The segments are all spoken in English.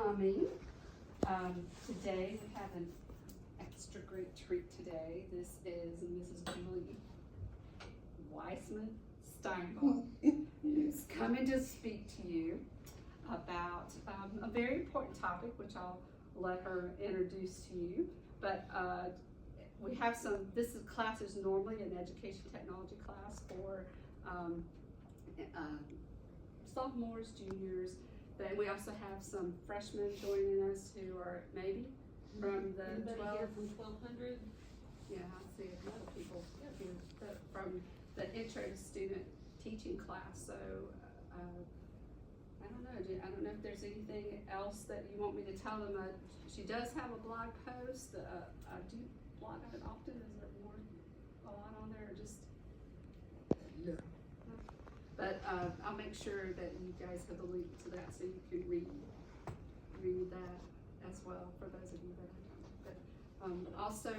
coming. Today we have an extra great treat today. This is Mrs. Julie Weissman Steinbach, who's coming to speak to you about a very important topic, which I'll let her introduce to you. But we have this class is normally an education technology class for sophomores, juniors. Then we also have some freshmen joining us who are maybe from the Anybody 12. here from 1200? Yeah, I see a lot of people here from the intro to student teaching class. So I don't know. I don't know if there's anything else that you want me to tell them. She does have a blog post. I do blog on it often. Is there a lot on there, or just? No. But I'll make sure that you guys have the link to that so you can read that as well for those of you that don't. But also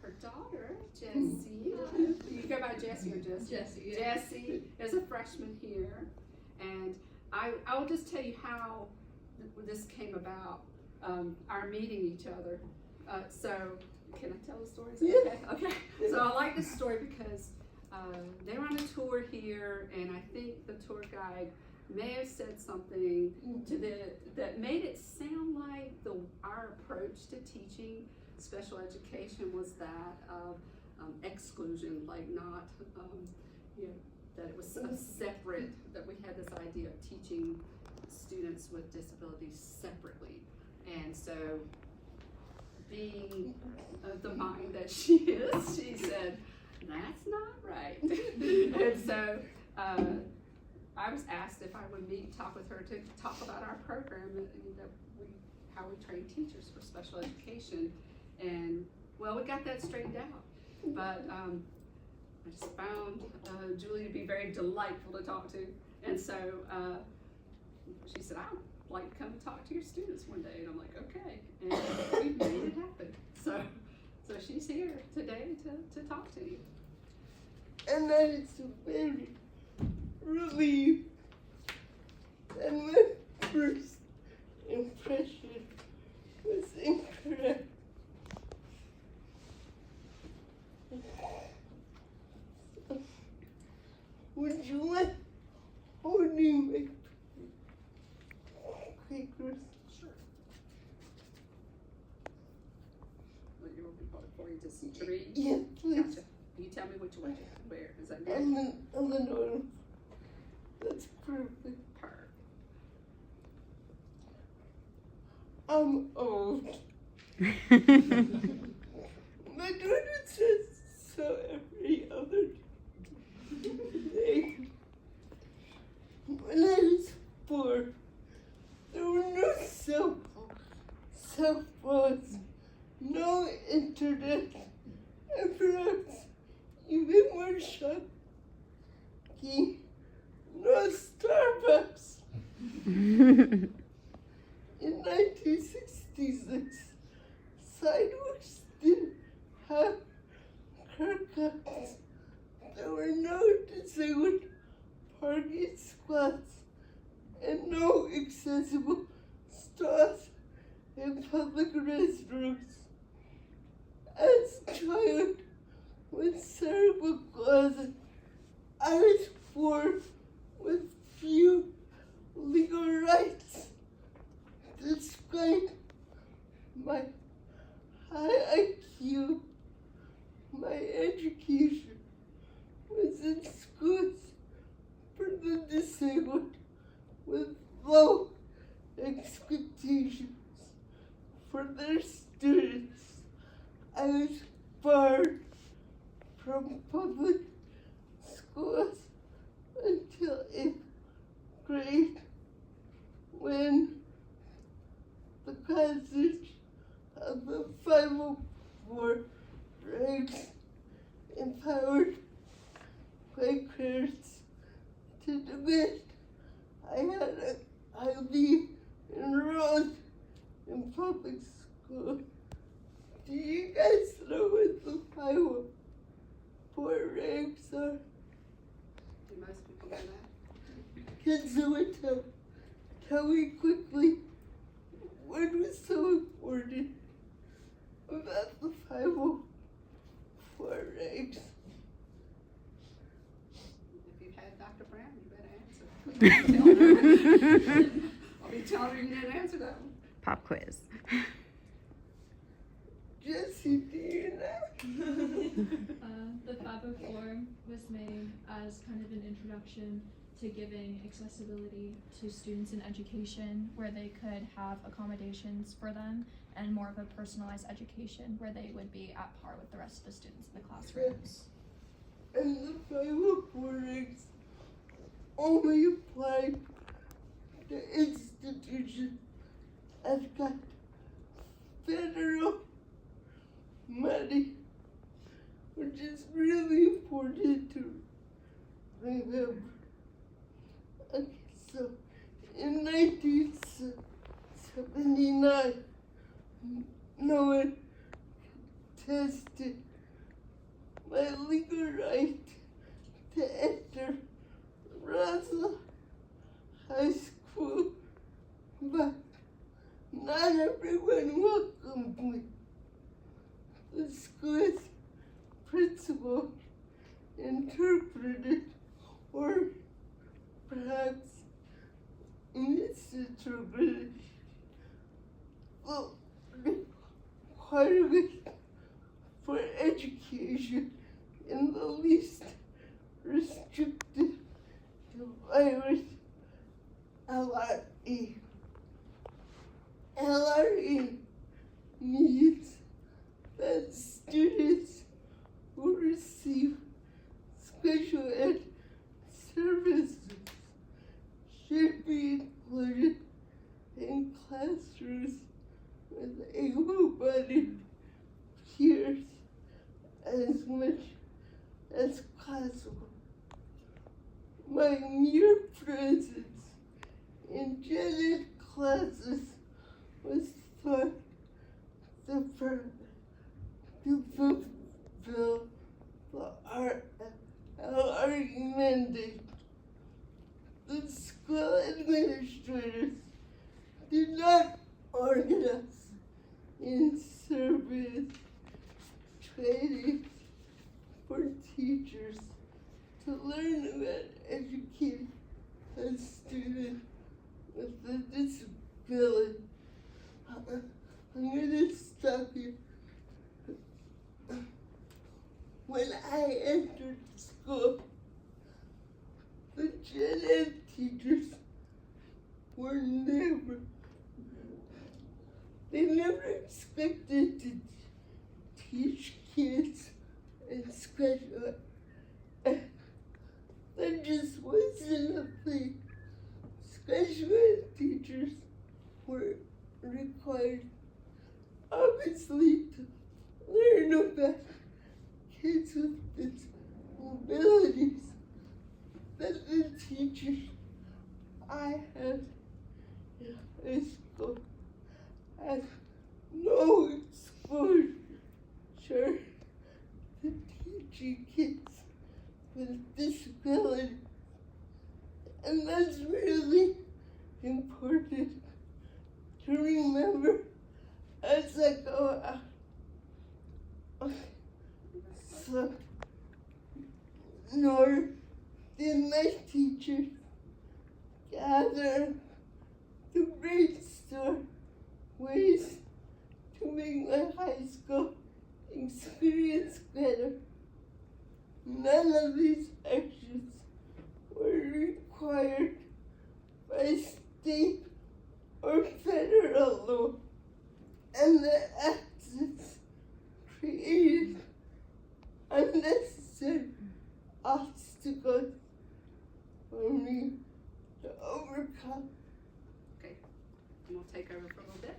her daughter, Jessie. You go by Jessie or Jessie? Jessie, yeah. Jessie is a freshman here, and I'll just tell you how this came about. Our meeting each other. So can I tell the story? Is that okay? Okay. So I like this story because they were on a tour here, and I think the tour guide may have said something that made it sound like our approach to teaching special education was that of exclusion, like not, that it was separate, that we had this idea of teaching students with disabilities separately. And so, being the mind that she is, she said, that's not right. And so I was asked if I would talk with her to talk about our program how we train teachers for special education. And well, we got that straightened out. But I just found Julie to be very delightful to talk to. And so she said, I'd like to come and talk to your students one day. And I'm like, okay. And we made it happen. So she's here today to talk to you. And that is very relieved. And my first impression was incorrect. So, would you like holding my papers? Sure. What you're looking for you to read? Yeah, please. Gotcha. You tell me which way. Where is that? Good? And then note. That's perfect. Perfect. I'm old. My daughter says so every other day. When I was 4, there were no cell phones, no internet, and perhaps even more shocking, no Starbucks. In 1966, sidewalks didn't have curb cuts. There were no disabled parking spots and no accessible stalls in public restrooms. As a child with cerebral palsy, I was born with few legal rights. Despite my high IQ, my education was in schools for the disabled with low expectations for their students. I was barred from public schools until 8th grade, when the passage of the 504 regs empowered Quakers to demand I'll be enrolled in public school. Do you guys know what the 504 regs are? Do most people know that? Can someone tell me quickly I'll be telling her. I'll be telling her you didn't answer that one. Pop quiz. Jesse, do you know? The 504 was made as kind of an introduction to giving accessibility to students in education, where they could have accommodations for them and more of a personalized education where they would be at par with the rest of the students in the classrooms. And the 504 only apply to institutions that got federal money, which is really important to remember. Okay, so in 1979, no one tested my legal right to enter Russell High School, but not everyone welcomed me. The school's principal interpreted or perhaps misinterpreted the requirement for education in the least restricted environment, LRE. LRE means that students who receive special ed services should be included in classrooms with able-bodied peers as much as possible. My mere presence in gen ed classes was thought to fulfill the LRE mandate. The school administrators did not organize in service training for teachers to learn about educating a student with a disability. I'm gonna stop here. When I entered school, the gen ed teachers were they never expected to teach kids in special ed. That just wasn't a thing. Special ed teachers were required, obviously, to learn about kids with disabilities, that the teachers I had in high school had no exposure to teaching kids with disabilities. And that's really important to remember as I go out. So, nor did my teachers gather to brainstorm ways to make my high school experience better. None of these actions were required by state or federal law, and the actions created unnecessary obstacles for me to overcome. Okay, and we'll take over for a little bit.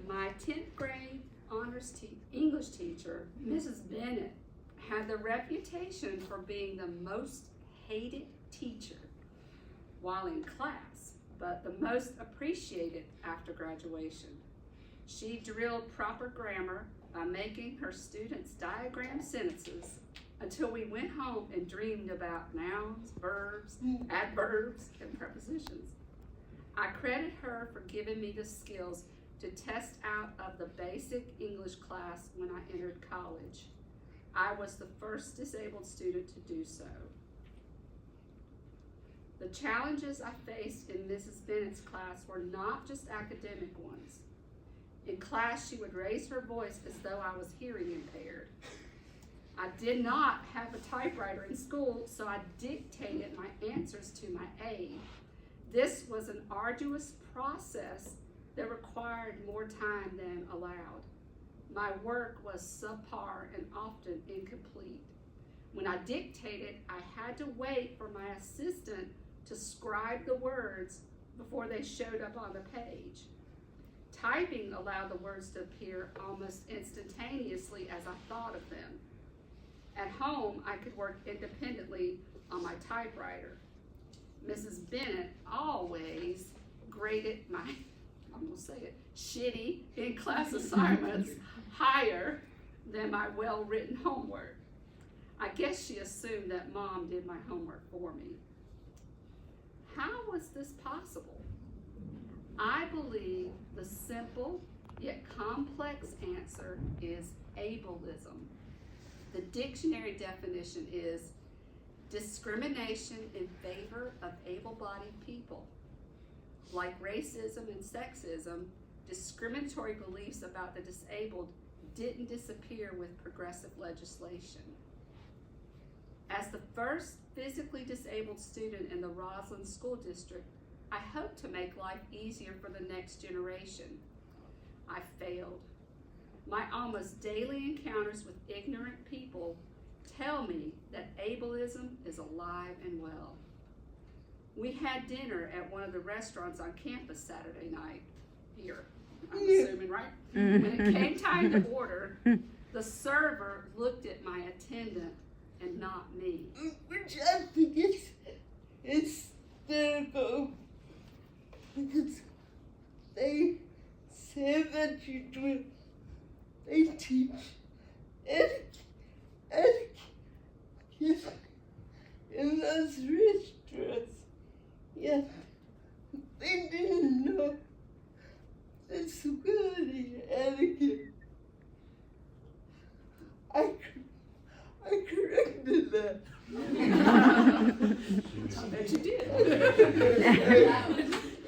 My 10th grade honors English teacher, Mrs. Bennett, had the reputation for being the most hated teacher while in class, but the most appreciated after graduation. She drilled proper grammar by making her students diagram sentences until we went home and dreamed about nouns, verbs, adverbs, and prepositions. I credit her for giving me the skills to test out of the basic English class when I entered college. I was the first disabled student to do so. The challenges I faced in Mrs. Bennett's class were not just academic ones. In class, she would raise her voice as though I was hearing impaired. I did not have a typewriter in school, so I dictated my answers to my aide. This was an arduous process that required more time than allowed. My work was subpar and often incomplete. When I dictated, I had to wait for my assistant to scribe the words before they showed up on the page. Typing allowed the words to appear almost instantaneously as I thought of them. At home, I could work independently on my typewriter. Mrs. Bennett always graded my, I'm gonna say it, shitty in-class assignments higher than my well-written homework. I guess she assumed that Mom did my homework for me. How was this possible? I believe the simple yet complex answer is ableism. The dictionary definition is discrimination in favor of able-bodied people. Like racism and sexism, discriminatory beliefs about the disabled didn't disappear with progressive legislation. As the first physically disabled student in the Roslyn School District, I hope to make life easier for the next generation. I failed. My almost daily encounters with ignorant people tell me that ableism is alive and well. We had dinner at one of the restaurants on campus Saturday night, here, I'm assuming, right? When it came time to order, the server looked at my attendant and not me. Which I think is hysterical, because they say that they teach etiquette in those restaurants, yet they didn't know disability etiquette. I corrected that. I bet you did.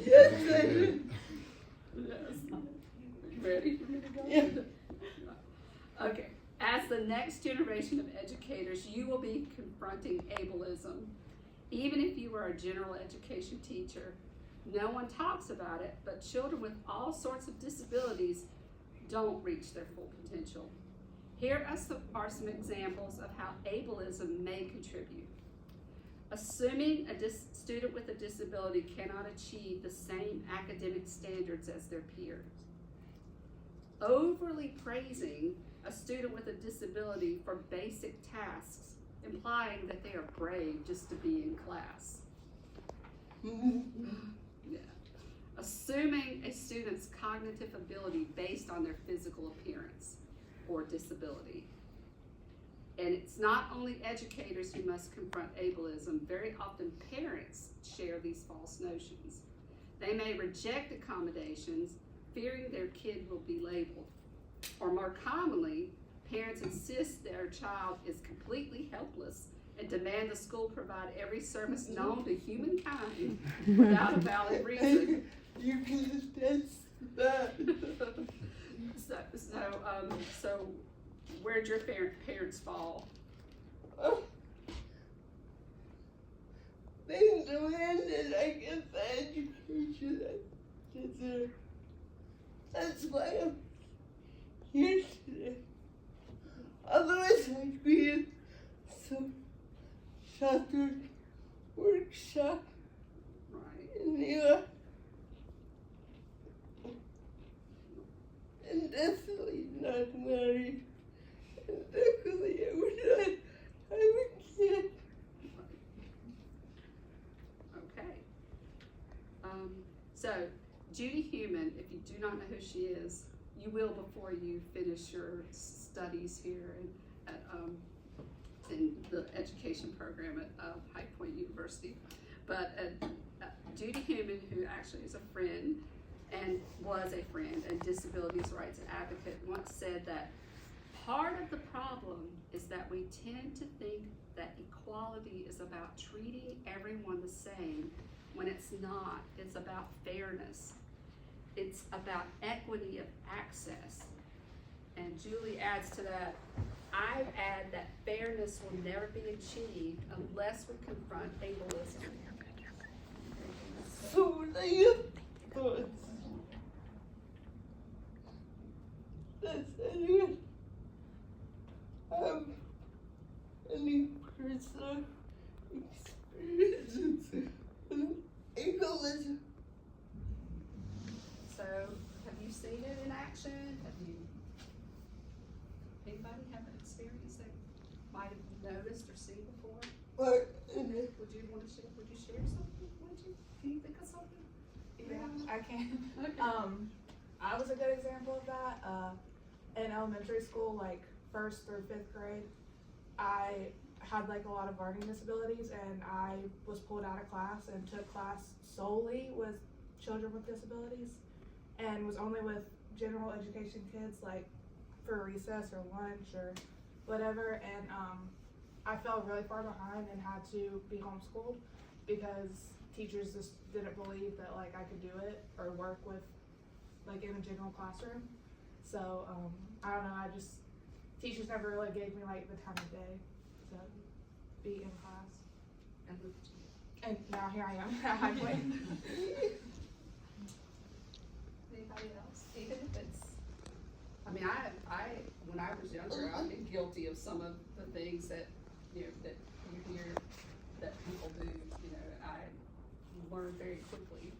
Yes, I did. Yes. Ready for me to go? Yeah. Okay. As the next generation of educators, you will be confronting ableism. Even if you are a general education teacher, no one talks about it, but children with all sorts of disabilities don't reach their full potential. Here are some examples of how ableism may contribute. Assuming a student with a disability cannot achieve the same academic standards as their peers. Overly praising a student with a disability for basic tasks, implying that they are brave just to be in class. Yeah. Assuming a student's cognitive ability based on their physical appearance or disability. And it's not only educators who must confront ableism, very often parents share these false notions. They may reject accommodations, fearing their kid will be labeled. Or more commonly, parents insist their child is completely helpless and demand the school provide every service known to humankind without a valid reason. You can attest that. So where'd your parents fall? They demanded I get the education I deserve. That's why I'm here today. Otherwise I'd be in some sheltered workshop Right. in New York. And definitely not married. And definitely I would not have a kid. Okay. So Judy Human, if you do not know who she is, you will before you finish your studies here in the education program at High Point University. But Judy Human, who actually is a friend and was a friend and disabilities rights advocate, once said that part of the problem is that we tend to think that equality is about treating everyone the same when it's not. It's about fairness. It's about equity of access. And Julie adds to that, I add that fairness will never be achieved unless we confront ableism. So what are your thoughts? Does anyone have any personal experiences with ableism? So, have you seen it in action? Anybody have an experience that might have noticed or seen before? Or Would you share something? Can you think of something? Yeah, I can. Okay. I was a good example of that. In elementary school, like 1st through 5th grade, I had like a lot of learning disabilities, and I was pulled out of class and took class solely with children with disabilities, and was only with general education kids, like for recess or lunch or whatever. And I fell really far behind and had to be homeschooled because teachers just didn't believe that like I could do it or work with like in a general classroom. So I don't know, teachers never really gave me like the time of day to be in class. And now here I am at High Point. Anybody else? Even if it's, I mean, I when I was younger, I've been guilty of some of the things that, you know, that you hear that people do, you know, I learned very quickly.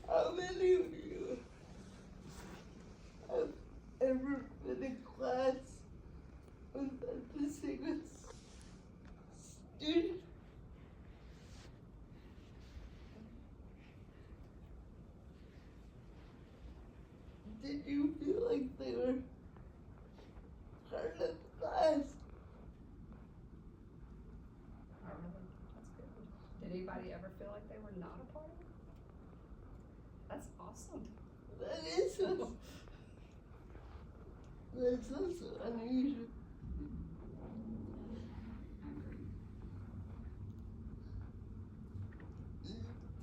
how many of you have ever been in class with a disabled student? Did you feel like they were part of the class? That's good. Did anybody ever feel like they were not a part of it? That's awesome. That's also unusual.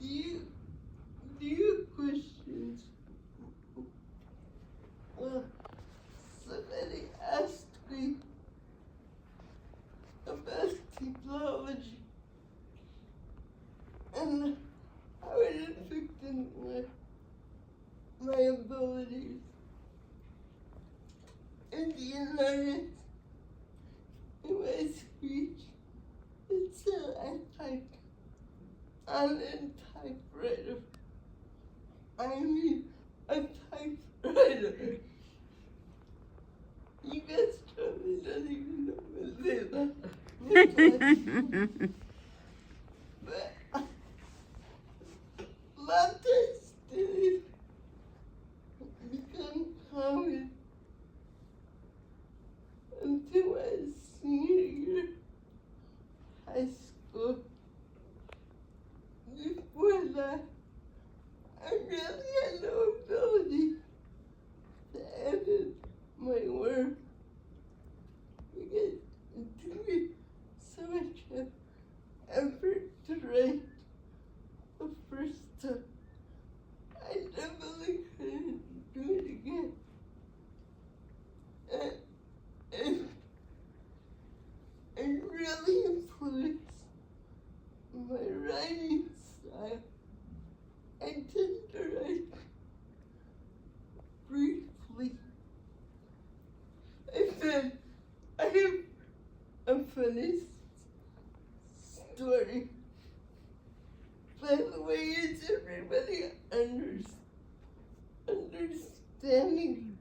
Do you have questions? Well, somebody asked me about technology and how it affected my abilities in the United in my speech. Until I typed on a typewriter. I mean, a typewriter. You guys probably don't even know what they look like. But laptops didn't become common until my senior year high school. Before that, I really had no ability to edit my work because it took me so much effort to write the first time. I definitely couldn't do it again. And it really influenced my writing style. I tend to write briefly. I have a funny story. By the way, is everybody understanding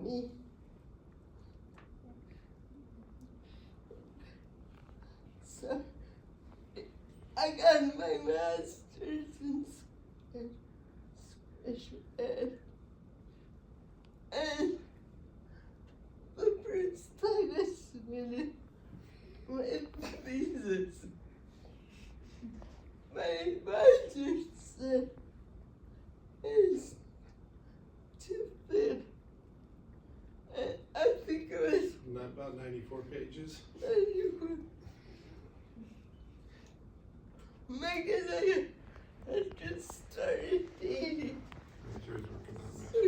me? So, I got my master's in special ed. And the first time I submitted my thesis, my advisor said, Megan had just started dating. Andrew's working on So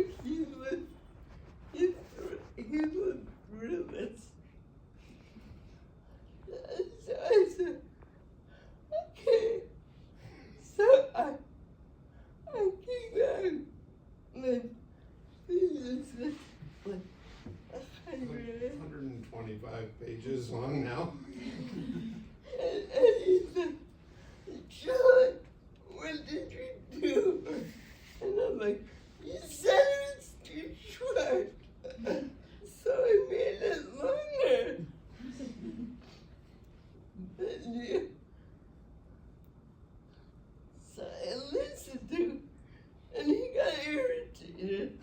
he was ruthless. So I said, okay. So I came back with this is like 125 pages long now. and he said, John, what did you do? And I'm like, you said it was too short. So I made it longer. And yeah. So I listened to him, and he got irritated.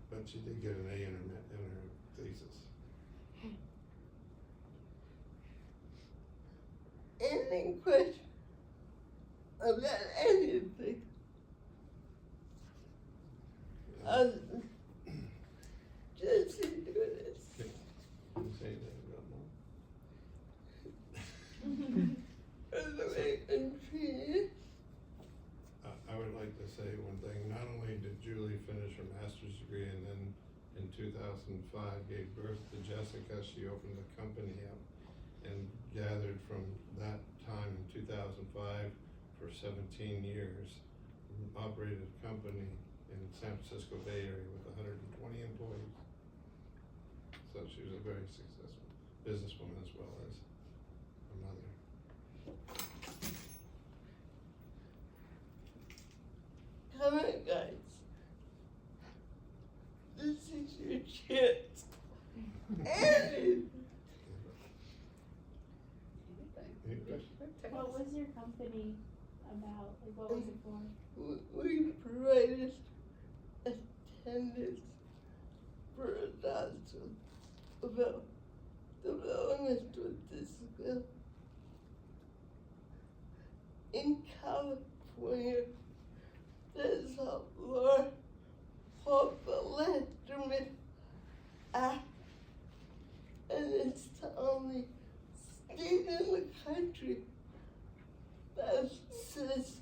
But she did get an A in her thesis. Any question about anything? Just do this. Can you say anything about mom? By the way, I'm treated. I would like to say one thing. Not only did Julie finish her master's degree and then in 2005 gave birth to Jessica, she opened the company up and gathered from that time in 2005 for 17 years, operated a company in San Francisco Bay Area with 120 employees. So she was a very successful businesswoman as well as a mother. Come on, guys. This is your chance. And Any questions? What was your company about? Like, what was it for? we provided attendance for adults about development with disability. In California, there's a law called the Letterman Act, and it's the only state in the country that says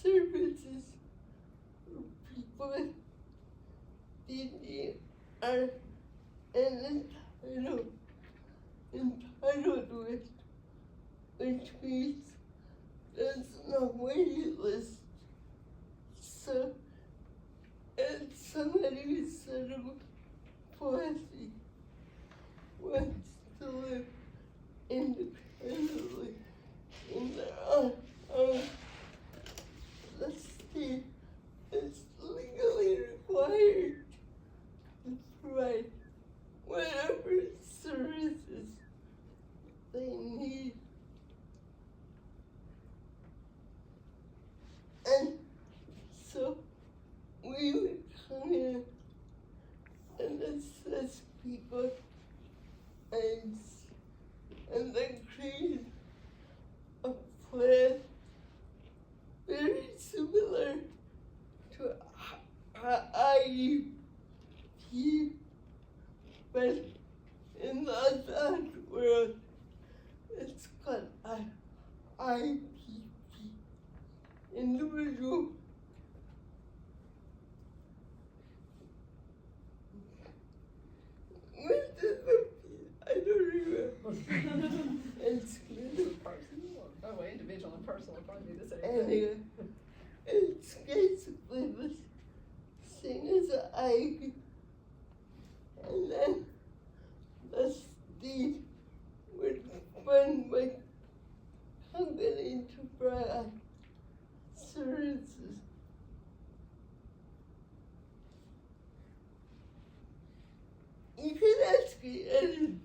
services for people with DD are entitled with, which means there's no waiting list. So, and somebody who's cerebral palsy wants to live independently in their own the state is legally required to provide whatever services they need. And so we would come in and assess people and then create a plan very similar to IEP, but in the adult world, it's called IPP, individual. What is the I don't remember. It's Individual and personal are probably the same thing. anyway, it's basically the same as an IEP. And then the state would fund my company to provide services. You can ask me anything.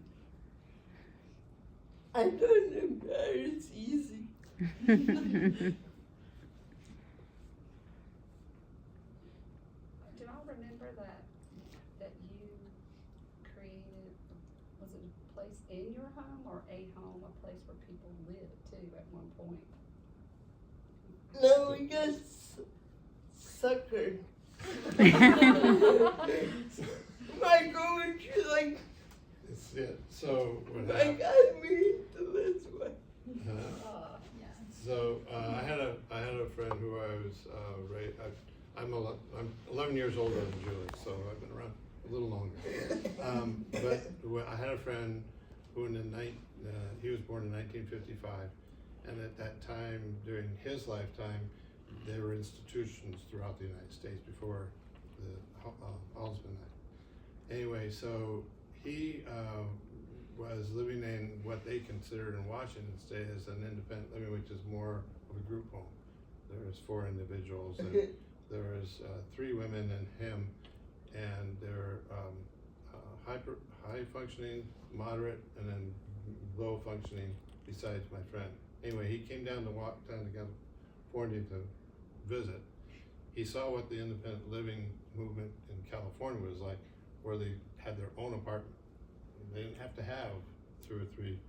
I don't embarrass easy. Do I remember that you created, was it a place in your home or a home, a place where people lived too at one point? No, we got suckered. Michael, would you like, It's it. So what my happened? God, me? was I'm 11 years older than Julie, so I've been around a little longer. But I had a friend who he was born in 1955, and at that time, during his lifetime, there were institutions throughout the United States before the Ableism Act. Anyway, so he was living in what they considered in Washington State as an independent living, which is more of a group home. There was 4 individuals, and there was 3 women and him, and they're high functioning, moderate, and then low functioning besides my friend. Anyway, he came down to California to visit. He saw what the independent living movement in California was like, where they had their own apartment. They didn't have to have 2 or 3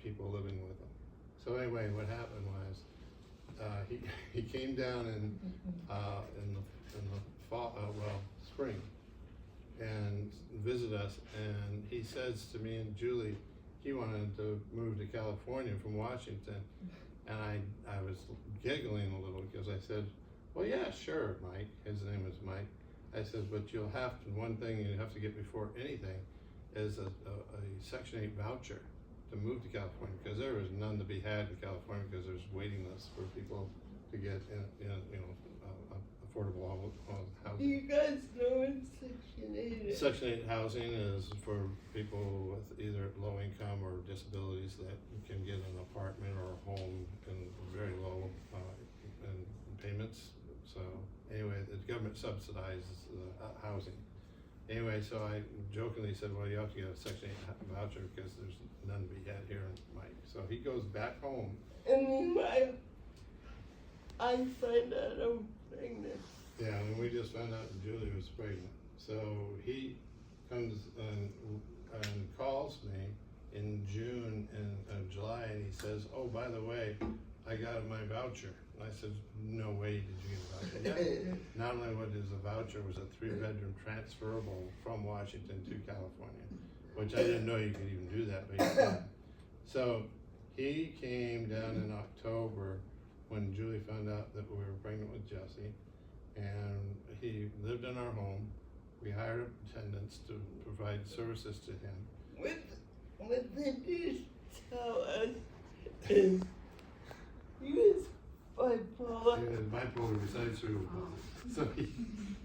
people living with them. So anyway, what happened was he came down in the fall, spring, and visit us. And he says to me and Julie, he wanted to move to California from Washington, and I was giggling a little because I said, "Well, yeah, sure, Mike." His name is Mike. I said, "But you'll have to. One thing you have to get before anything is a Section 8 voucher to move to California, because there is none to be had in California because there's waiting lists for people to get affordable housing." You guys know what Section 8 is? Section 8 housing is for people with either low income or disabilities that can get an apartment or a home in very low payments. So anyway, the government subsidizes the housing. Anyway, so I jokingly said, "Well, you have to get a Section 8 voucher because there's none to be had here in Mike." So he goes back home. And meanwhile, I find out I'm pregnant. Yeah, and we just found out that Julie was pregnant. So he comes and calls me in June and July, and he says, "Oh, by the way, I got my voucher." And I said, "No way did you get a voucher." Yeah. Not only what is a voucher, it was a 3-bedroom transferable from Washington to California, which I didn't know you could even do that, but you can. So he came down in October when Julie found out that we were pregnant with Jesse, and he lived in our home. We hired attendants to provide services to him. What they did tell us is he was bipolar. He was bipolar besides cerebral palsy. So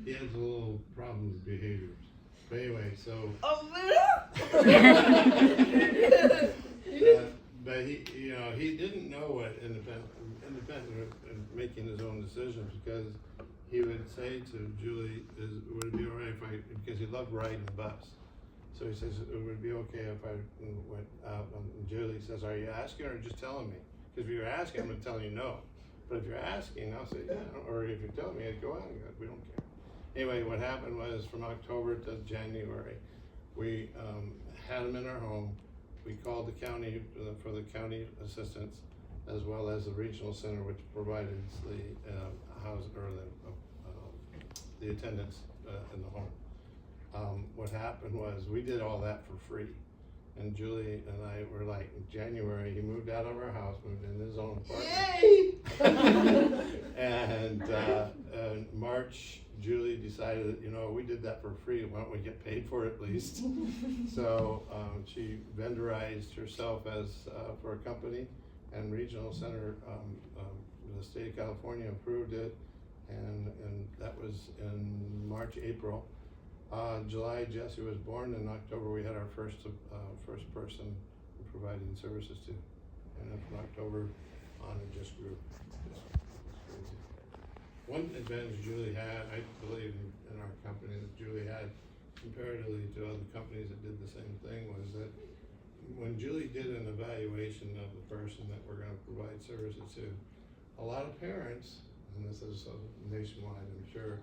he has a little problem with behaviors. But anyway, so but he didn't know what independent making his own decisions, because he would say to Julie, "Would it be all right if because he loved riding the bus. So he says, "It would be okay if I went out." And Julie says, "Are you asking or just telling me? Because if you're asking, I'm going to tell you no. But if you're asking, I'll say yeah. Or if you're telling me, go on. We don't care." Anyway, what happened was from October to January, we had him in our home. We called the county for the county assistance, as well as the regional center, which provided the house or the attendance in the home. What happened was we did all that for free. And Julie and I were like, in January, he moved out of our house, moved in his own apartment. Yay! And March, Julie decided that, we did that for free. Why don't we get paid for it at least? So she vendorized herself as for a company, and Regional Center, the state of California approved it, and that was in March, April. July, Jesse was born. In October, we had our first person providing services to, and then from October on, it just grew. One advantage Julie had, I believe, in our company that Julie had comparatively to other companies that did the same thing, was that when Julie did an evaluation of the person that we're going to provide services to, a lot of parents, and this is nationwide, I'm sure,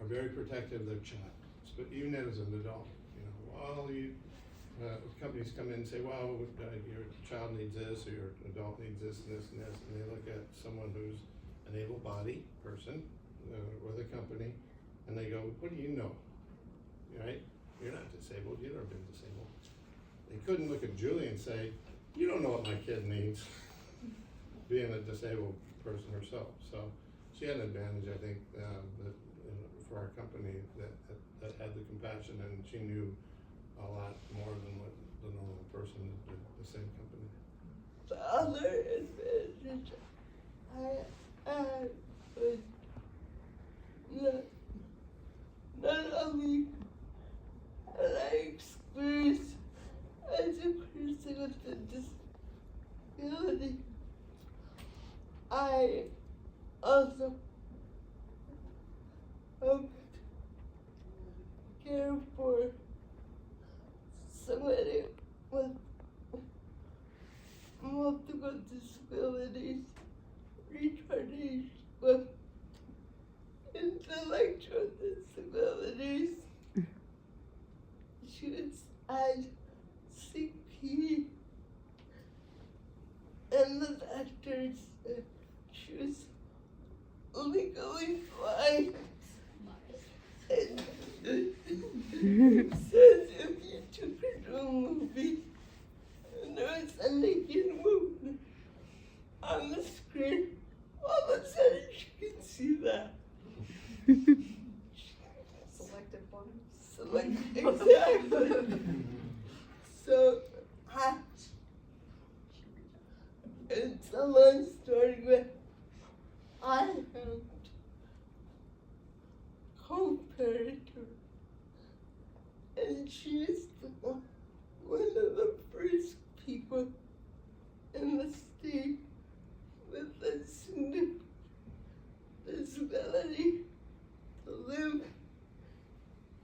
are very protective of their child. But even as an adult, companies come in and say, "Well, your child needs this, or your adult needs this and this and this," and they look at someone who's an able-bodied person with a company, and they go, "What do you know? Right? You're not disabled. You've never been disabled." They couldn't look at Julie and say, "You don't know what my kid needs," being a disabled person herself. So she had an advantage, I think, that for our company that had the compassion, and she knew a lot more than what the normal person at the same company. The other advantage I had was not only had I experienced as a person with a disability, I also helped care for somebody with multiple disabilities, retardation, with intellectual disabilities. She was at CP, and the doctors said she was legally blind. And says if you took her to a movie and there was a naked woman on the screen, all of a sudden she could see that. Selective blind. Exactly. So, it's a long story, but I helped co-parent her, and she's one of the first people in the state with a significant disability to live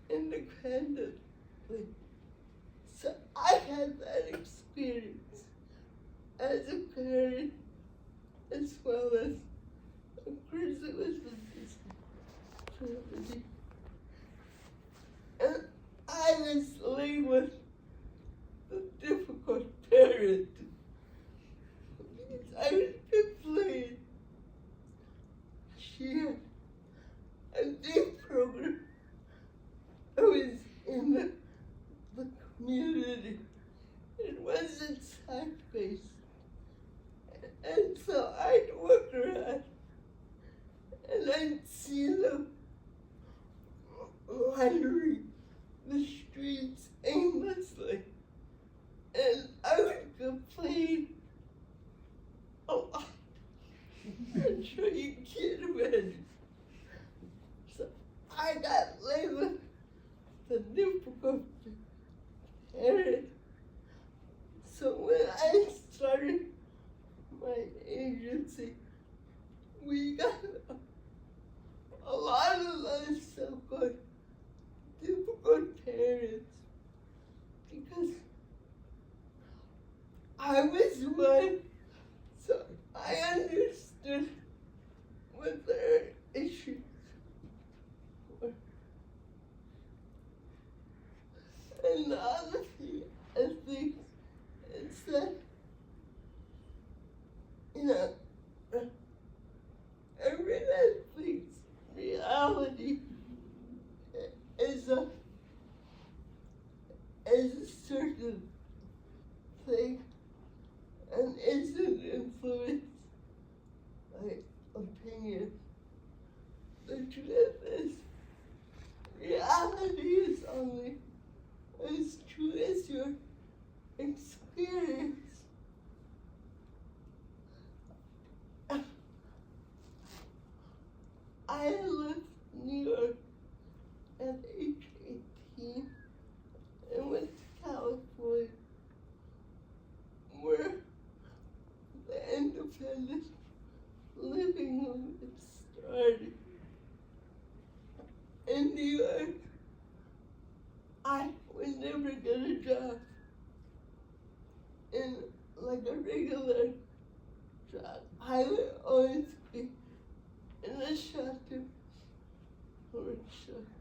independently. So I had that experience as a parent as well as a person with a disability. And I was labeled the difficult parent because I was complained. She had a day program. I was in the community. It wasn't site-based. And so I'd walk around and I'd see them wandering the streets aimlessly. And I would complain a lot. I'm sure you can't imagine. So I got labeled the difficult parent. So when I started my agency, we got a lot of us so-called difficult parents because I was one, so I understood what their issues were. And the other thing I think is that, everyone thinks reality is a certain thing and isn't influenced by opinion. The truth is, reality is only as true as your experience. I left New York at age 18 and went to California, where the independent living movement started. In New York, I would never get a job in like a regular job. I would always be in a shelter or a shelter.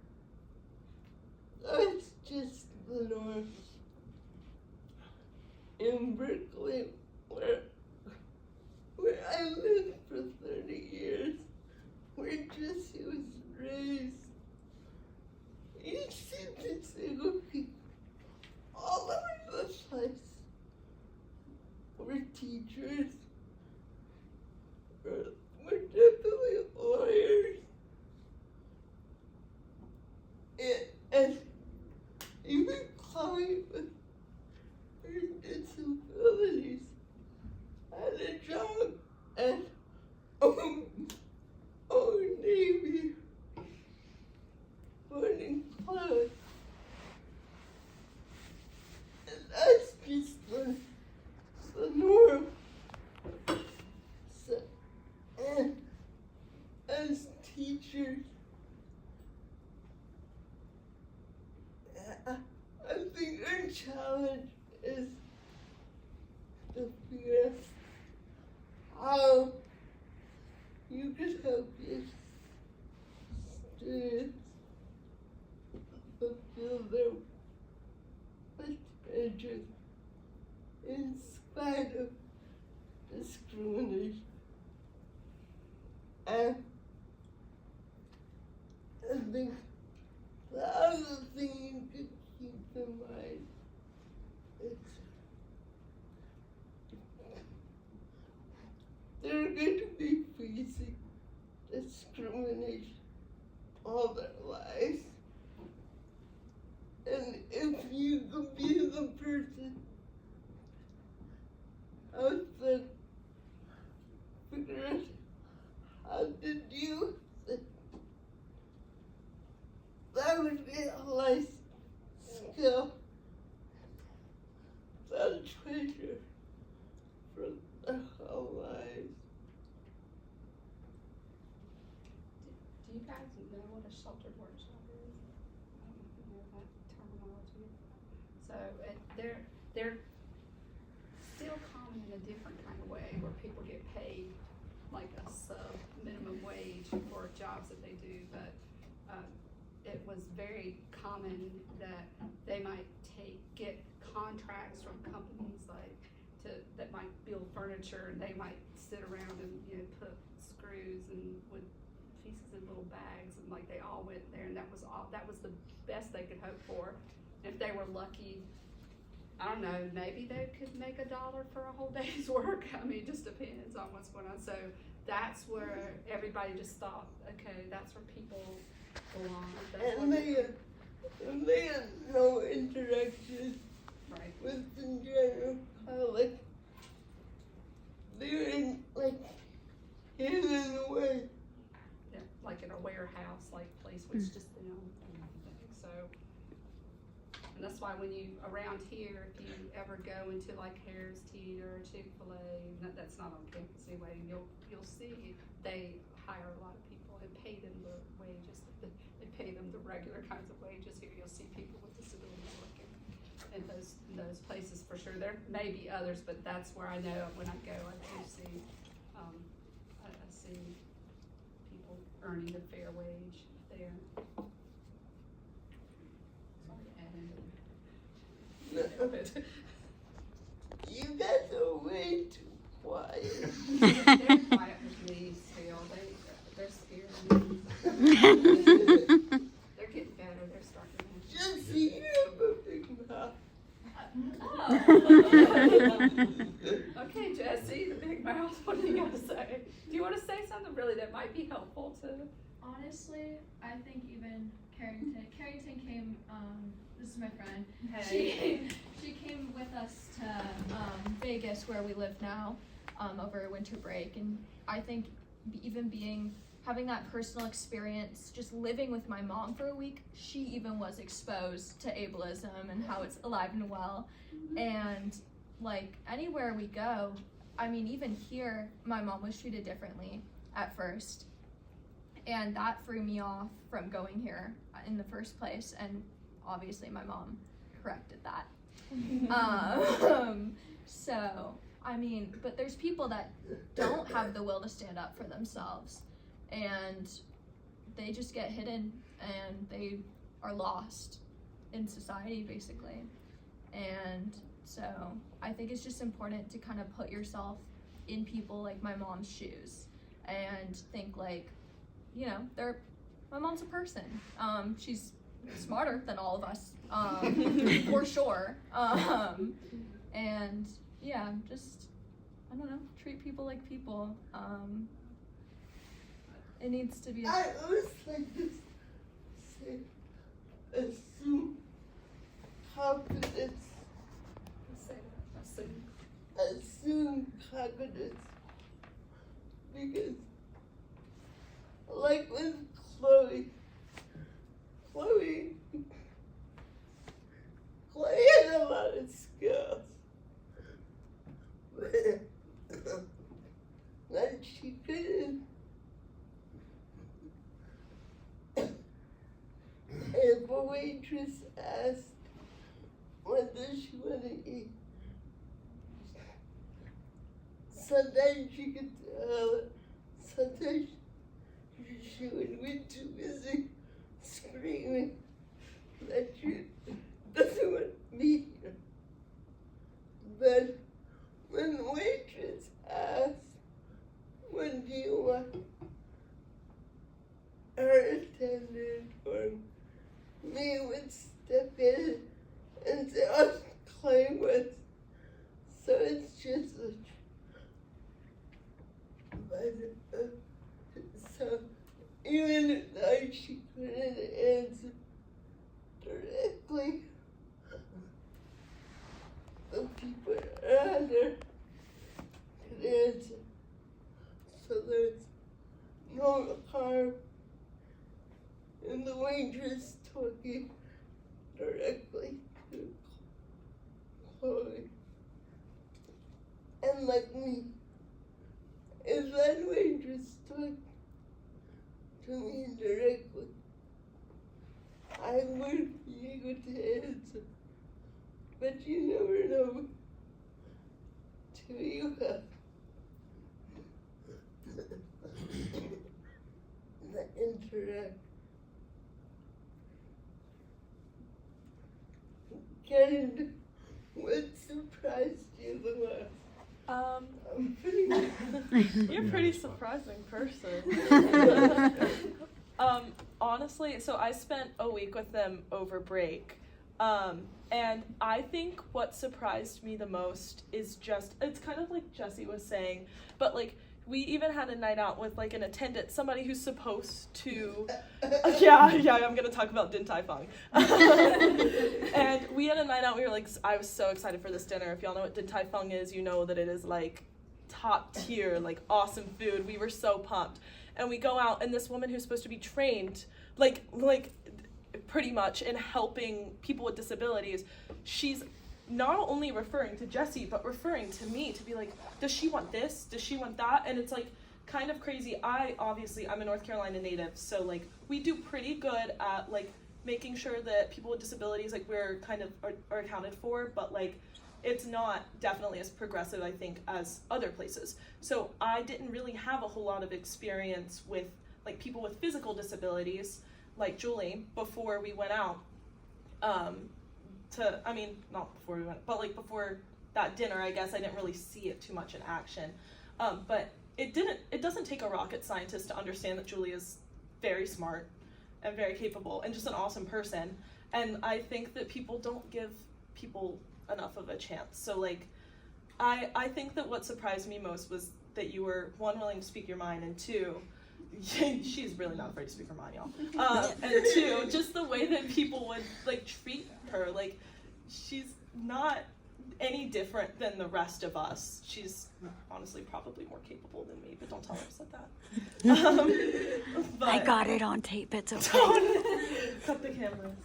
That's just the norm. In Berkeley, where I lived for 30 years, where Jesse was raised, you see disabled people all over the place. We're teachers, we're definitely lawyers. discrimination. And I think the other thing you could keep in mind is they're going to be facing discrimination all their lives. And if you can be the person out there figure out how to deal with it, that would be a life skill, that treasure for their whole lives. Do you guys know what a sheltered workshop is? I don't know if you know that terminology. So they're still common in a different kind of way where people get paid like a sub minimum wage for jobs that they do, but it was very common that they might get contracts from companies like that might build furniture, and they might sit around and put screws and with pieces in little bags, and like they all went there, and that was the best they could hope for. If they were lucky, I don't know, maybe they could make $1 for a whole day's work. I mean, it just depends on what's going on. So that's where everybody just thought, okay, that's where people belong. And they had no interaction right. with the general public. They were in, hidden away. Yeah, like in a warehouse, like place where it's just them and everything. So, and that's why when you around here, if you ever go into like Harris Teeter or Chick-fil-A, that's not on campus anyway, you'll see they hire a lot of people and pay them the wages. They pay them the regular kinds of wages. Here you'll see people with disabilities working in those places for sure. There may be others, but that's where I know when I go, I do see I see people earning a fair wage there. Sorry to add into No. You guys are way too quiet. They're quiet with me still. They're scared of me. They're getting better. They're starting to. Just see you have a big mouth. Okay, Jesse, the big mouth. What do you got to say? Do you want to say something really that might be helpful to? Honestly, I think even Carrington came, this is my friend. Hey. She came with us to Vegas, where we live now, over winter break, and I think having that personal experience, just living with my mom for a week, she even was exposed to ableism and how it's alive and well. And like anywhere we go, I mean, even here, my mom was treated differently at first. And that threw me off from going here in the first place. And obviously my mom corrected that. So, I mean, but there's people that don't have the will to stand up for themselves. And they just get hidden and they are lost in society, basically. And so I think it's just important to kind of put yourself in people like my mom's shoes and think like, my mom's a person. She's smarter than all of us, for sure. And yeah, just, I don't know, treat people like people. It needs to be. I always like to say, assume confidence. Say that. Assume confidence. Because, like with Chloe had a lot of skills. But she couldn't. If a waitress asked what does she want to eat, sometimes she could tell, sometimes she would be too busy screaming that she doesn't want me here. But when the waitress waitress asked, when do you want our attendant or me would step in and say, I'll claim with. So it's just so even though she couldn't answer directly, the people around her could answer. So there's no harm in the waitress talking directly to Chloe. And like me, if that waitress talked to me directly, I would be able to answer. But you never know till you have the interact. Karen, what surprised you the most? I'm pretty You're a pretty surprising person. Honestly, so I spent a week with them over break. And I think what surprised me the most is just, it's kind of like Jessie was saying, but like, we even had a night out with like an attendant, somebody who's supposed to, yeah, I'm gonna talk about Din Tai Fung. And we had a night out, we were like, I was so excited for this dinner. If y'all know what Din Tai Fung is, you know that it is like top tier, like awesome food. We were so pumped. And we go out and this woman who's supposed to be trained, like pretty much in helping people with disabilities, she's not only referring to Jessie, but referring to me to be like, does she want this? Does she want that? And it's like kind of crazy. I'm a North Carolina native, so like we do pretty good at like making sure that people with disabilities, like we're kind of are accounted for, but like it's not definitely as progressive, I think, as other places. So I didn't really have a whole lot of experience with like people with physical disabilities, like Julie, before we went out. Not before we went, but like before that dinner, I guess I didn't really see it too much in action. But it doesn't take a rocket scientist to understand that Julie is very smart and very capable and just an awesome person. And I think that people don't give people enough of a chance. So like, I think that what surprised me most was that you were, one, willing to speak your mind, and two, she's really not afraid to speak her mind, y'all. And two, just the way that people would like treat her, like she's not any different than the rest of us. She's honestly probably more capable than me, but don't tell her I said that. But, I got it on tape, it's okay. cut the cameras.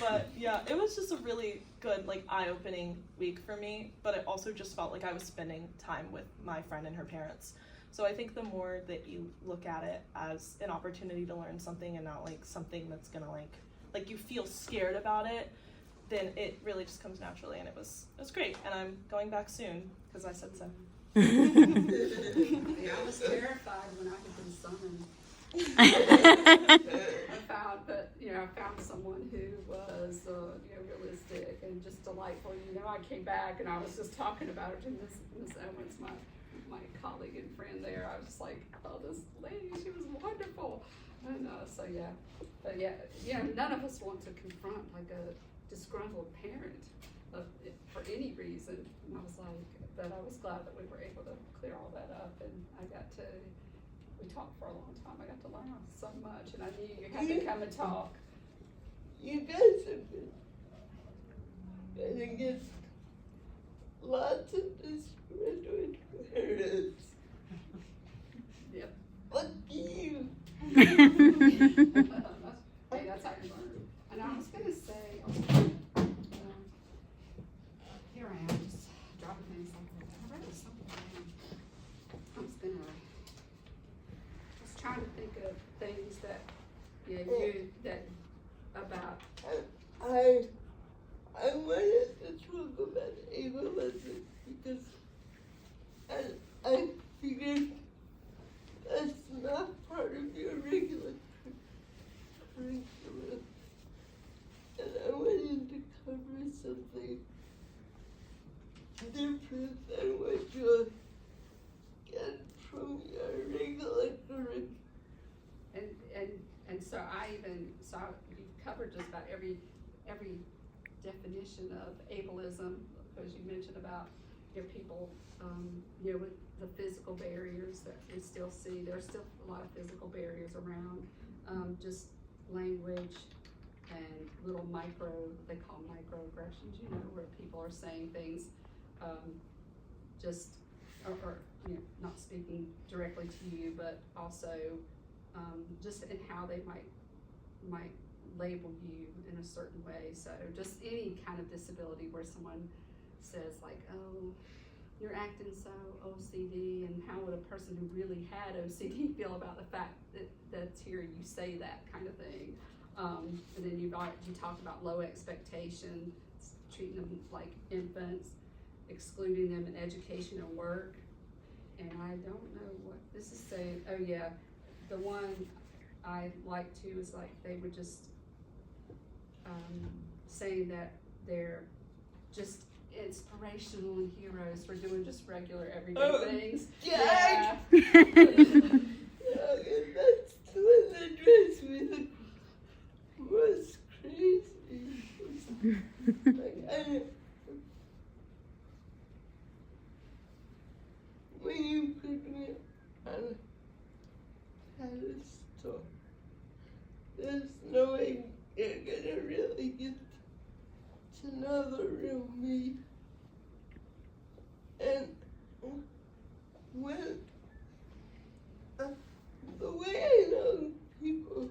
But yeah, it was just a really good, like, eye-opening week for me, but it also just felt like I was spending time with my friend and her parents. So I think the more that you look at it as an opportunity to learn something and not like something that's gonna like you feel scared about it, then it really just comes naturally, and it was great. And I'm going back soon because I said so. Yeah, I was terrified when I had been summoned. I found someone who was realistic and just delightful. I came back and I was just talking about it to Miss Owens, my colleague and friend there. I was just like, oh, this lady, she was wonderful. And but none of us want to confront like a disgruntled parent for any reason. And I was like, but I was glad that we were able to clear all that up, and we talked for a long time. I got to learn so much, and I knew you had to come and talk. You guys have been against lots of discriminatory parents. Yep. Fuck you. Hey, that's how you learn. And I was gonna say, here I am, just dropping things like that. I wrote something down. I was trying to think of things that, about. I wanted to talk about ableism because I figured that's not part of your regular curriculum, and I wanted to cover something different than what you're just about every definition of ableism, because you mentioned about, people, with the physical barriers that we still see. There's still a lot of physical barriers around, just language and little they call them microaggressions, where people are saying things, just, or not speaking directly to you, but also, just in how they might label you in a certain way. So just any kind of disability where someone says like, oh, you're acting so OCD, and how would a person who really had OCD feel about the fact that's hearing you say that kind of thing. And then you talked about low expectation, treating them like infants, excluding them in education and work. And I don't know what this is saying. Oh yeah, the one I like too is like they would just say that they're just inspirational and heroes for doing just regular everyday things. Yeah. Yeah. That's the one that drives me the most crazy. Like, when you put me on a pedestal, there's no way you're gonna really get to know the real me. And when the way I know people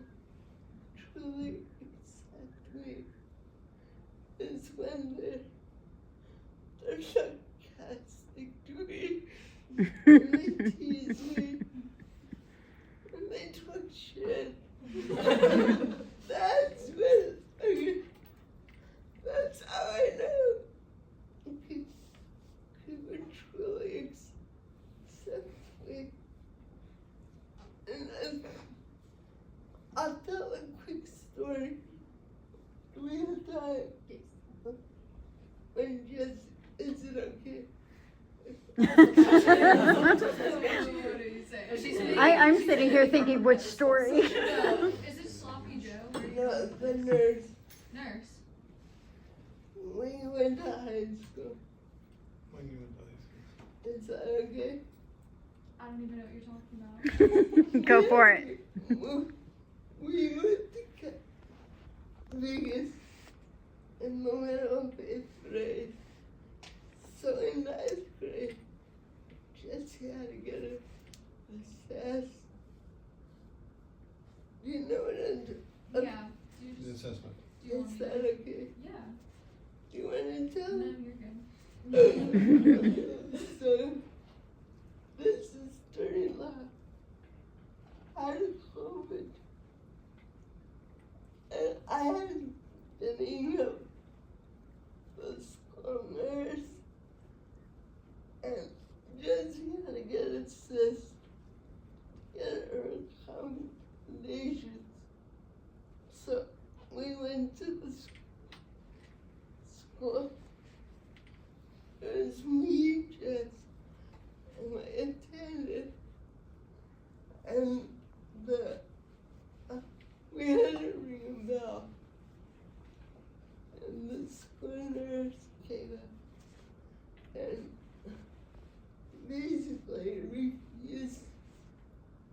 truly accept me is when they're sarcastic to me, when they tease me, when they talk shit. That's when, that's how I know people truly accept me. And I'll tell a quick story. Do we have time? Yes. When is it okay? I'm sitting here thinking which story. Is it Sloppy Joe? No, the nurse. Nurse. When you went to high school. When you went to high school. Is that okay? I don't even know what you're talking about. Go for it. We went to Vegas in the middle of 8th grade. So in 9th grade, Jesse had to get a assessed. Do you know what I'm Yeah. Do you The just, assessment. do you want Is me that to? okay? Yeah. Do you want to tell No, me? you're good. So, this is during the height of COVID. And I had been emailed the school nurse, and Jesse had to get assist, get her accommodations. So we went to the school. It was me, Jess, and my attendant, and we had to ring a bell, and the school nurse came up, and basically refused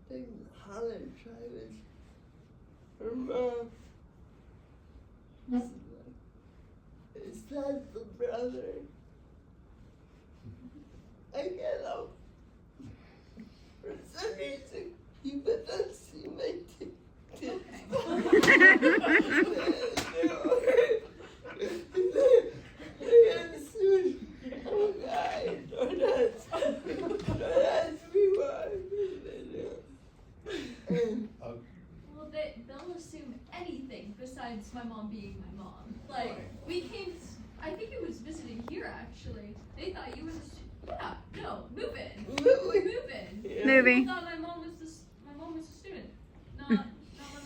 to acknowledge I was her mom. Is that the brother? I get out. For some reason, people don't see my tits. Oh God, don't ask me why. Well, they'll assume anything besides my mom being my mom. Like, we came, I think it was visiting here actually. They thought you was a student. Yeah, no, move in. Really? Move in. Yeah. Movie. People thought my mom was a student, not my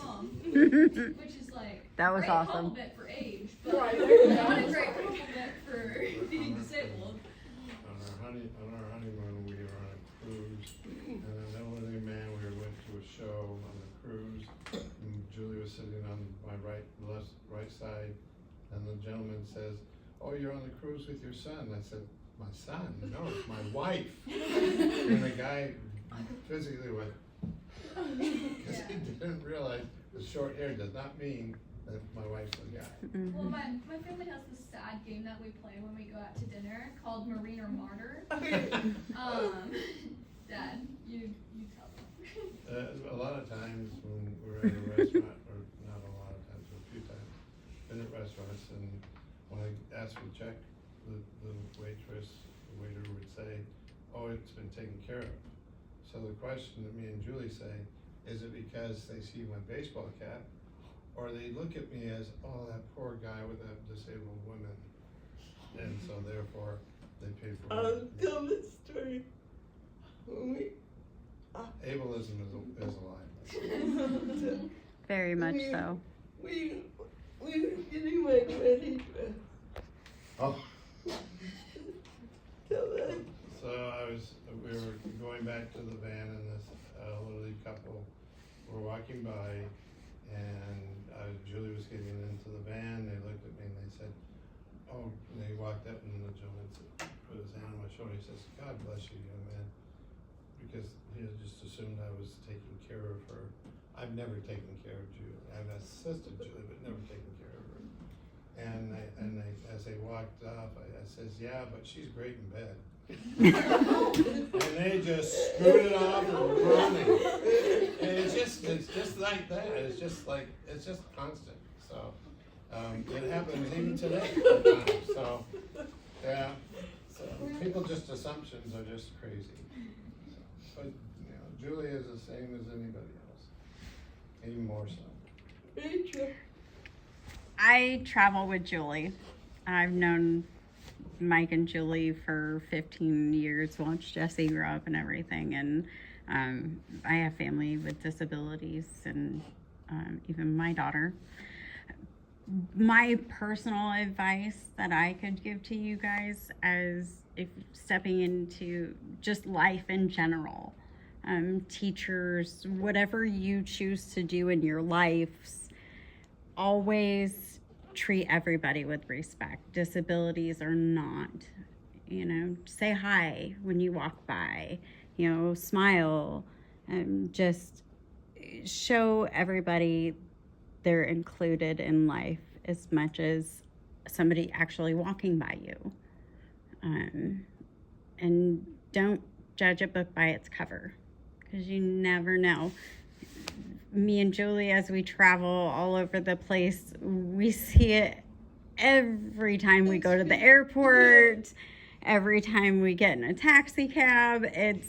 mom. Which is like That was great awesome. compliment for age, but Right. not a great compliment for being disabled. On our honeymoon, we were on a cruise, and an elderly man, we went to a show on the cruise, and Julie was sitting on my right the gentleman says, "Oh, you're on the cruise with your son." I said, "My son? No, it's my wife." And the guy physically went, because he didn't realize the short hair does not mean that my wife's the guy. Mhm. Well, my family has this sad game that we play when we go out to dinner called Marine or Martyr. Dad, you tell them. A lot of times when we're at a restaurant, or not a lot of times, but a few times, been at restaurants, and when I ask for a check, the waiter would say, "Oh, it's been taken care of." So the question that me and Julie say, is it because they see my baseball cap, or they look at me as, "Oh, that poor guy with that disabled woman," and so therefore they pay for it. Tell the story. When Ableism is alive. Very much so. we were getting my wedding dress. Oh. Tell that. So we were going back to the van, and this elderly couple were walking by, and Julie was getting into the van. They looked at me and they said, "Oh," and they walked up, and the gentleman put his hand on my shoulder. He says, "God bless you, young man," because he had just assumed I was taking care of her. I've never taken care of Julie. I've assisted Julie, but never taken care of her. And as they walked off, I says, "Yeah, but she's great in bed." And they just screwed it off and were running. And it's just like that. It's just constant. So it happens even today sometimes. So yeah. So people just assumptions are just crazy. So, but Julie is the same as anybody else, even more so. Rachel. I travel with Julie. I've known Mike and Julie for 15 years, watched Jesse grow up and everything. And I have family with disabilities, and even my daughter. My personal advice that I could give to you guys as if stepping into just life in general, teachers, whatever you choose to do in your lives, always treat everybody with respect. Disabilities are not, say hi when you walk by, smile, and just show everybody they're included in life as much as somebody actually walking by you. And don't judge a book by its cover, because you never know. Me and Julie, as we travel all over the place, we see it every time we go to the airport, every time we get in a taxi cab. And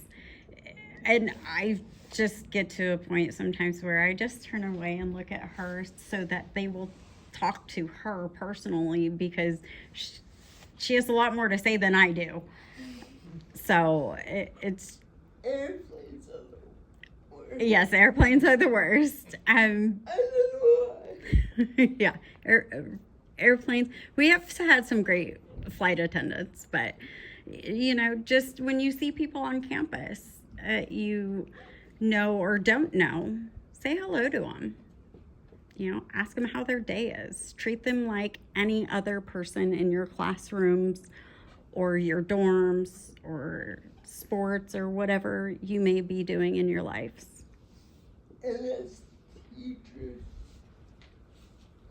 I just get to a point sometimes where I just turn away and look at her so that they will talk to her personally, because she has a lot more to say than I do. So it's Airplanes are the worst. Yes, airplanes are the worst. I don't know why. Yeah, airplanes. We have had some great flight attendants, but just when you see people on campus, you know or don't know, say hello to them. Ask them how their day is. Treat them like any other person in your classrooms or your dorms or sports or whatever you may be doing in your lives. And as teachers,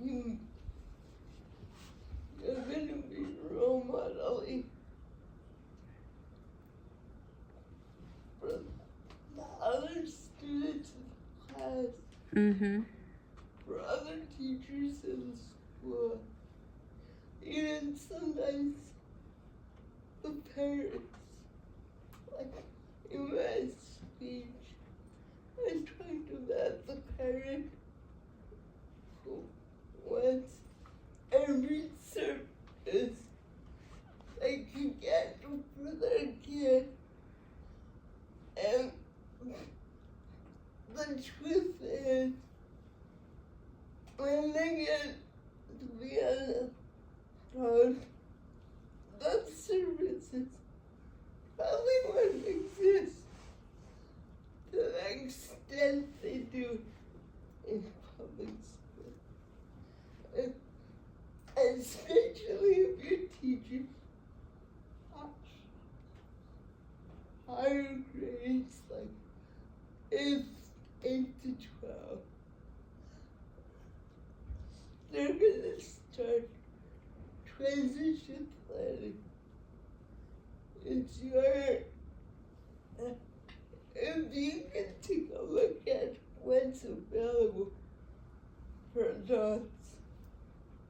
you're going to be role modeling for the other students in the class, Mm-hmm. for other teachers in the school, even sometimes the parents. Like in my speech, I talked about the parent who wants every service they can get for their kid. And the truth is, when they get to be on the phone, those services probably won't exist to the extent they do in public school. And is 8 to 12. They're gonna start transition planning. It's your, if you can take a look at what's available for adults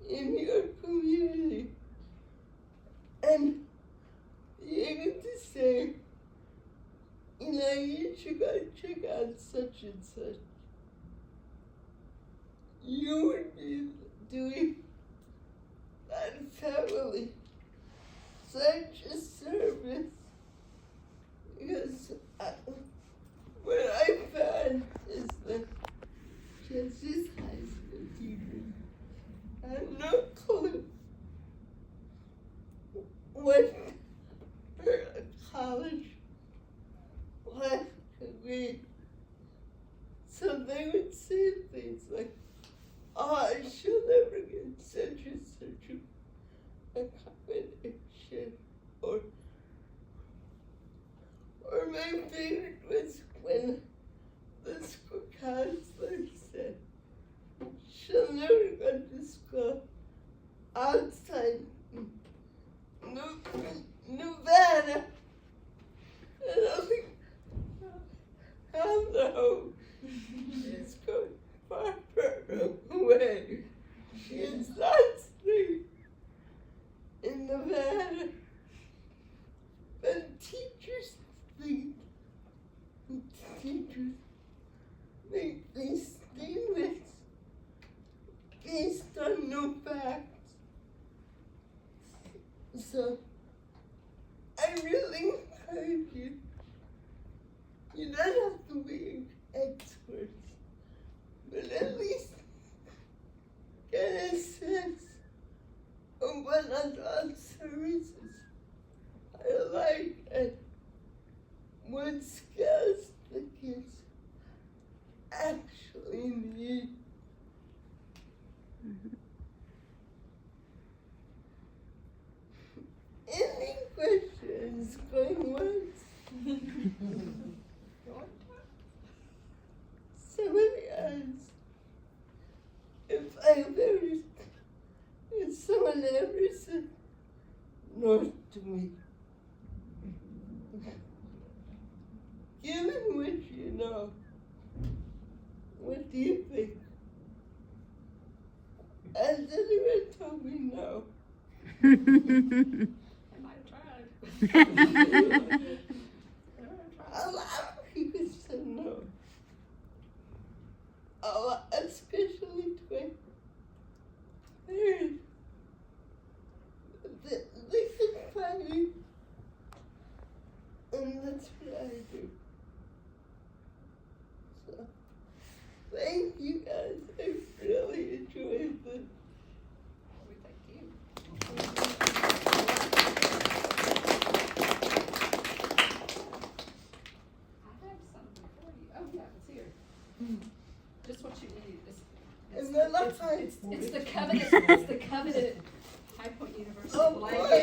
in your community and be able to say, you know, you should go check out such and such. You would be doing that family such a service, because what I found is that Jesse's high school teacher had no clue what her college life could be. So they would say things like, oh, she'll never get such and such a accommodation, or my favorite was when the school counselor said, she'll never go to school outside Nevada. And I'm like, hell no, she's going far away. She is not staying in Nevada. But teachers make these statements based on no facts. So I really encourage you. You don't have to be experts, but at least get a sense of what adult services are like and what skills the kids actually need. Any questions going once? Somebody asked if someone ever said no to me. Given what you know, what do you think? Has anyone told me no? I might have tried. A lot of people said no. A lot, especially to my parents. They can find me, and that's what I do. So, thank you guys. I really enjoyed this. We thank you. I have something for you. Oh yeah, it's here. Just what you need. And then last time. It's the coveted High Point University. Oh, blanket. boy.